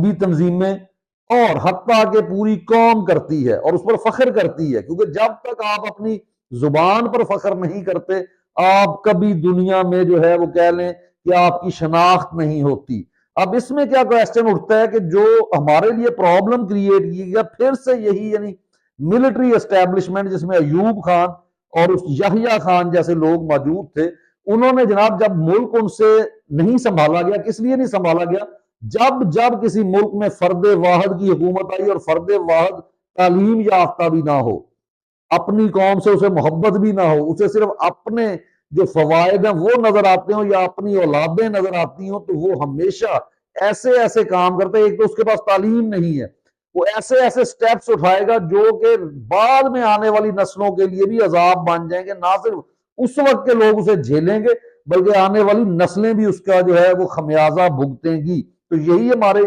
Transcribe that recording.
भी तंजीमें और हत्ता के पूरी कौम करती है और उस पर फख्र करती है, क्योंकि जब तक आप अपनी जुबान पर फख्र नहीं करते, आप कभी दुनिया में जो है वो कह लें कि आपकी शनाख्त नहीं होती। अब इसमें क्या क्वेश्चन उठता है कि जो हमारे लिए प्रॉब्लम क्रिएट की गया फिर से यही, यानी मिलिट्री एस्टेब्लिशमेंट जिसमें अयूब खान और उस याहिया खान जैसे लोग मौजूद थे, उन्होंने जनाब जब मुल्क उनसे नहीं संभाला गया, किस लिए नहीं संभाला गया, जब जब किसी मुल्क में फर्द वाहद की हुकूमत आई और फर्द वाहद तालीम याफ्ता भी ना हो, अपनी कौम से उसे मोहब्बत भी ना हो, उसे सिर्फ अपने जो फवायद हैं वो नजर आते हो या अपनी औलादें नजर आती हो, तो वो हमेशा ऐसे ऐसे काम करते हैं। एक तो उसके पास तालीम नहीं है, वो ऐसे ऐसे स्टेप्स उठाएगा जो कि बाद में आने वाली नस्लों के लिए भी अजाब बन जाएंगे। ना सिर्फ उस वक्त के लोग उसे झेलेंगे, बल्कि आने वाली नस्लें भी उसका जो है वो खमियाजा भुगतेंगी। तो यही हमारे